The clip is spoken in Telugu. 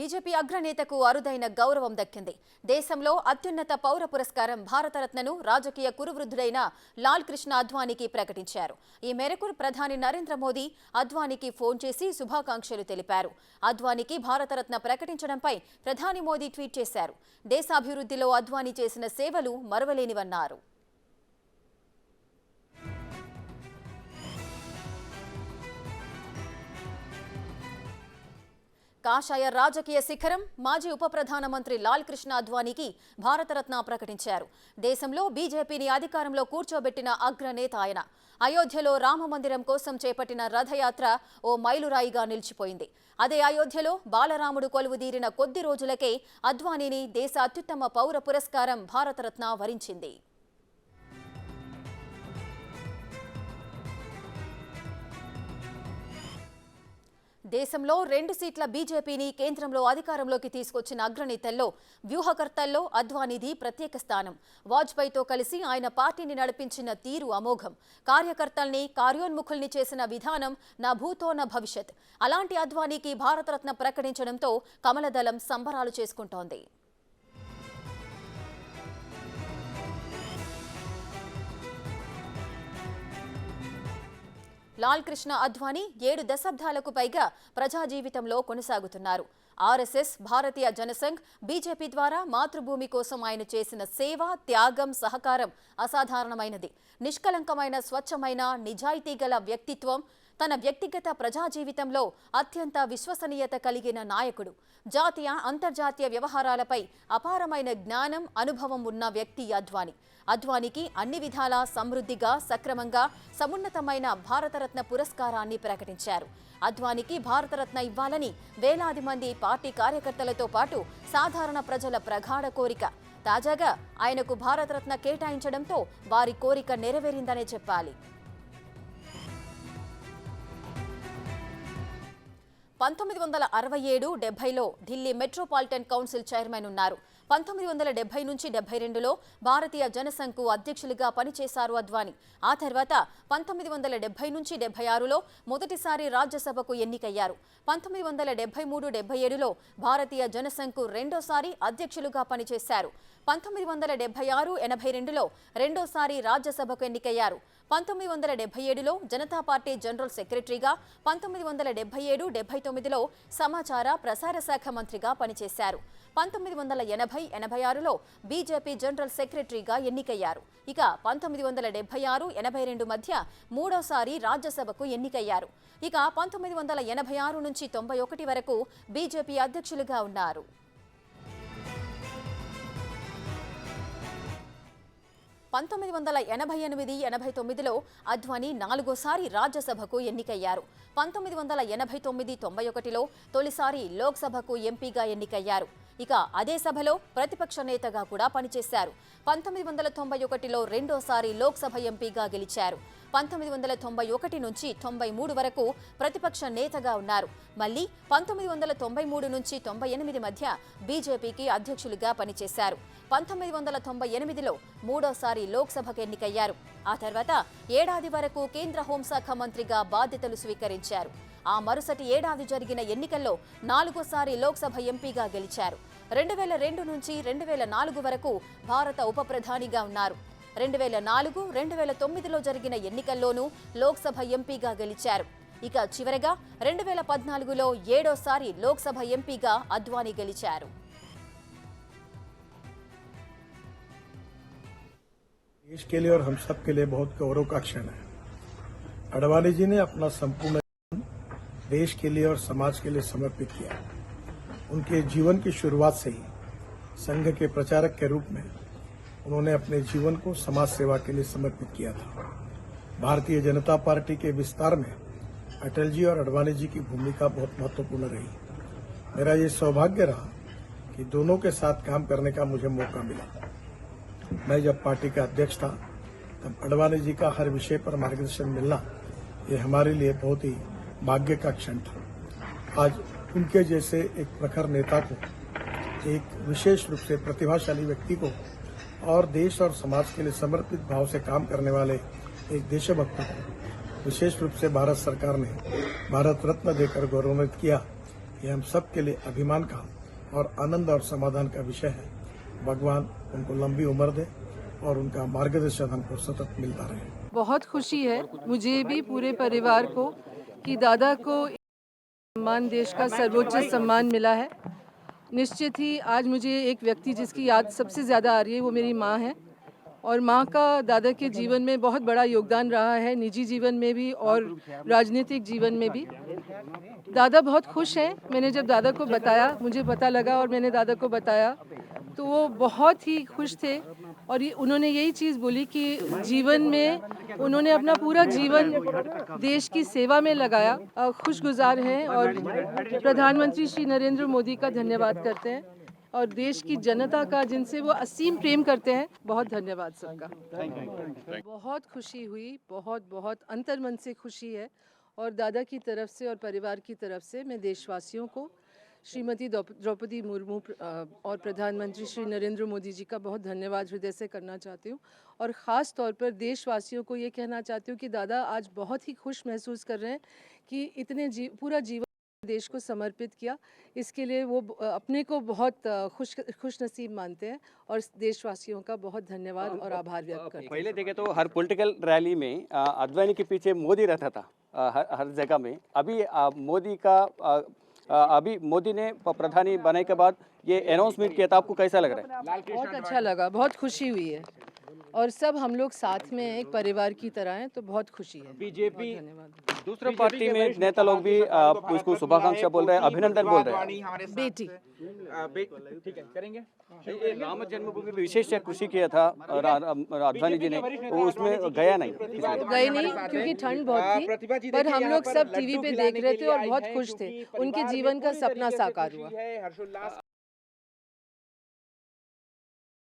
బీజేపీ అగ్రనేతకు అరుదైన గౌరవం దక్కింది. దేశంలో అత్యున్నత పౌర పురస్కారం భారతరత్నను రాజకీయ కురువృద్ధుడైన లాల్ కృష్ణ అద్వానీకి ప్రకటించారు. ఈ మేరకు ప్రధాని నరేంద్ర మోదీ అద్వానీకి ఫోన్ చేసి శుభాకాంక్షలు తెలిపారు. అద్వానీకి భారతరత్న ప్రకటించడంపై ప్రధాని మోదీ ట్వీట్ చేశారు. దేశాభివృద్ధిలో అద్వానీ చేసిన సేవలు మరువలేనివన్నారు. కాషాయ రాజకీయ శిఖరం మాజీ ఉప ప్రధానమంత్రి లాల్ కృష్ణ అద్వానీకి భారతరత్న ప్రకటించారు. దేశంలో బీజేపీని అధికారంలో కూర్చోబెట్టిన అగ్రనేత ఆయన. అయోధ్యలో రామమందిరం కోసం చేపట్టిన రథయాత్ర ఓ మైలురాయిగా నిలిచిపోయింది. అదే అయోధ్యలో బాలరాముడు కొలువుదీరిన కొద్ది రోజులకే అద్వానీని దేశ అత్యుత్తమ పౌర పురస్కారం భారతరత్న వరించింది. దేశంలో 2 సీట్ల బీజేపీని కేంద్రంలో అధికారంలోకి తీసుకొచ్చిన అగ్రనేతల్లో వ్యూహకర్తల్లో అద్వానీది ప్రత్యేక స్థానం. వాజ్పేయితో కలిసి ఆయన పార్టీని నడిపించిన తీరు అమోఘం. కార్యకర్తల్ని కార్యోన్ముఖుల్ని చేసిన విధానం నా భూతో నా భవిష్యత్. అలాంటి అద్వానీకి భారతరత్న ప్రకటించడంతో కమలదళం సంబరాలు చేసుకుంటోంది. లాల్ కృష్ణ అద్వానీ 7 దశాబ్దాలకు పైగా ప్రజా జీవితంలో కొనసాగుతున్నారు. ఆర్ఎస్ఎస్, భారతీయ జనసంఘ్, బీజేపీ ద్వారా మాతృభూమి కోసం ఆయన చేసిన సేవ, త్యాగం, సహకారం అసాధారణమైనది. నిష్కలంకమైన, స్వచ్ఛమైన, నిజాయితీ గల వ్యక్తిత్వం. తన వ్యక్తిగత ప్రజా జీవితంలో అత్యంత విశ్వసనీయత కలిగిన నాయకుడు. జాతీయ, అంతర్జాతీయ వ్యవహారాలపై అపారమైన జ్ఞానం, అనుభవం ఉన్న వ్యక్తి అద్వానీ. అద్వానీకి అన్ని విధాలా సమృద్ధిగా, సక్రమంగా సమున్నతమైన భారతరత్న పురస్కారాన్ని ప్రకటించారు. అద్వానీకి భారతరత్న ఇవ్వాలని వేలాది మంది పార్టీ కార్యకర్తలతో పాటు సాధారణ ప్రజల ప్రగాఢ కోరిక. తాజాగా ఆయనకు భారతరత్న కేటాయించడంతో వారి కోరిక నెరవేరిందనే చెప్పాలి. 1967, 70లో ఢిల్లీ మెట్రోపాలిటన్ కౌన్సిల్ చైర్మన్ ఉన్నారు. 1970 నుంచి 72లో భారతీయ జనసంఘ్కు అధ్యక్షులుగా పనిచేశారు అద్వానీ. ఆ తర్వాత 1970 నుంచి 76లో మొదటిసారి రాజ్యసభకు ఎన్నికయ్యారు. 1973, 77లో భారతీయ జనసంఘ్కు రెండోసారి అధ్యక్షులుగా పనిచేశారు. 1976, 82లో రెండోసారి రాజ్యసభకు ఎన్నికయ్యారు. 1977లో జనతా పార్టీ జనరల్ సెక్రటరీగా, 1977, 79లో సమాచార ప్రసార శాఖ మంత్రిగా పనిచేశారు. 1980, 86లో బీజేపీ జనరల్ సెక్రటరీగా ఎన్నికయ్యారు. ఇక 1976, 82 మధ్య మూడోసారి రాజ్యసభకు ఎన్నికయ్యారు. ఇక 1986 నుంచి 91 వరకు బీజేపీ అధ్యక్షులుగా ఉన్నారు. 1988, 89లో అద్వానీ 4వసారి రాజ్యసభకు ఎన్నికయ్యారు. 1989, 91లో తొలిసారి లోక్సభకు ఎంపీగా ఎన్నికయ్యారు. ఇక అదే సభలో ప్రతిపక్ష నేతగా కూడా పనిచేశారు. 1991లో రెండోసారి లోక్సభ ఎంపీగా గెలిచారు. 1991 నుంచి 93 వరకు ప్రతిపక్ష నేతగా ఉన్నారు. మళ్లీ 1993 నుంచి 98 మధ్య బీజేపీకి అధ్యక్షులుగా పనిచేశారు. 1998లో మూడోసారి లోక్సభకు ఎన్నికయ్యారు. ఆ తర్వాత ఏడాది వరకు కేంద్ర హోంశాఖ మంత్రిగా బాధ్యతలు స్వీకరించారు. ఆ మరుసటి ఏడాది జరిగిన ఎన్నికల్లో 4వసారి లోక్సభ ఎంపీగా గెలిచారు. 2002 నుంచి 2004 వరకు భారత ఉప ప్రధానిగా ఉన్నారు. 2004, 2009లో జరిగిన ఎన్నికల్లోనూ లోక్సభ ఎంపీగా గెలిచారు. ఇక చివరగా 2014లో 7వసారి లోక్సభ ఎంపీగా అద్వానీ గెలిచారు. देश के लिए और हम सब के लिए बहुत गौरव का क्षण है। अडवाणी जी ने अपना संपूर्ण देश के लिए और समाज के लिए समर्पित किया। उनके जीवन की शुरुआत से ही संघ के प्रचारक के रूप में उन्होंने अपने जीवन को समाज सेवा के लिए समर्पित किया था। भारतीय जनता पार्टी के विस्तार में अटल जी और अडवाणी जी की भूमिका बहुत महत्वपूर्ण रही। मेरा ये सौभाग्य रहा कि दोनों के साथ काम करने का मुझे मौका मिला। मैं जब पार्टी का अध्यक्ष था तब अडवाणी जी का हर विषय पर मार्गदर्शन मिलना ये हमारे लिए बहुत ही भाग्य का क्षण था। आज उनके जैसे एक प्रखर नेता को, एक विशेष रूप से प्रतिभाशाली व्यक्ति को और देश और समाज के लिए समर्पित भाव से काम करने वाले एक देशभक्त को विशेष रूप से भारत सरकार ने भारत रत्न देकर गौरवान्वित किया। ये हम सब के लिए अभिमान का और आनंद और समाधान का विषय है। भगवान उनको लंबी उम्र दे और उनका मार्गदर्शन हमको सतत मिलता रहे। बहुत खुशी है मुझे भी, पूरे परिवार को, कि दादा को सम्मान, देश का सर्वोच्च सम्मान मिला है। निश्चित ही आज मुझे एक व्यक्ति जिसकी याद सबसे ज़्यादा आ रही है वो मेरी माँ है, और माँ का दादा के जीवन में बहुत बड़ा योगदान रहा है, निजी जीवन में भी और राजनीतिक जीवन में भी। दादा बहुत खुश हैं। मैंने जब दादा को बताया, मुझे पता लगा और मैंने दादा को बताया, तो वो बहुत ही खुश थे। और उन्होंने यही चीज़ बोली कि जीवन में उन्होंने अपना पूरा जीवन देश की सेवा में लगाया। खुशगुजार हैं और प्रधानमंत्री श्री नरेंद्र मोदी का धन्यवाद करते हैं और देश की जनता का, जिनसे वो असीम प्रेम करते हैं, बहुत धन्यवाद सबका। बहुत खुशी हुई, बहुत बहुत अंतर्मन से खुशी है। और दादा की तरफ से और परिवार की तरफ से मैं देशवासियों को, श्रीमती द्रौपदी मुर्मू और प्रधानमंत्री श्री नरेंद्र मोदी जी का बहुत धन्यवाद हृदय से करना चाहती हूँ। और ख़ास तौर पर देशवासियों को ये कहना चाहती हूँ कि दादा आज बहुत ही खुश महसूस कर रहे हैं कि इतने पूरा जीवन देश को समर्पित किया। इसके लिए वो अपने को बहुत खुश नसीब मानते हैं और देशवासियों का बहुत धन्यवाद और आभार व्यक्त करते हैं। पहले देखे तो हर पॉलिटिकल रैली में अद्वानी के पीछे मोदी रहता था, हर जगह में। अभी मोदी ने प्रधानी बनने के बाद ये अनाउंसमेंट किया था, आपको कैसा लग रहा है? बहुत अच्छा लगा, बहुत खुशी हुई है और सब हम लोग साथ में एक परिवार की तरह हैं, तो बहुत खुशी है। बीजेपी, धन्यवाद। दूसरे पार्टी में नेता लोग भी उसको शुभाकांक्षा बोल रहे हैं, अभिनंदन बोल रहे हैं। बेटी ठीक है, करेंगे। ये राम जन्मभूमि पे विशेष कृषि किया था अद्वानी जी ने, वो उसमें गया नहीं, गए नहीं क्योंकि ठंड बहुत थी, पर हम लोग सब टीवी पे देख रहे थे और बहुत खुश थे। उनके जीवन का सपना साकार हुआ।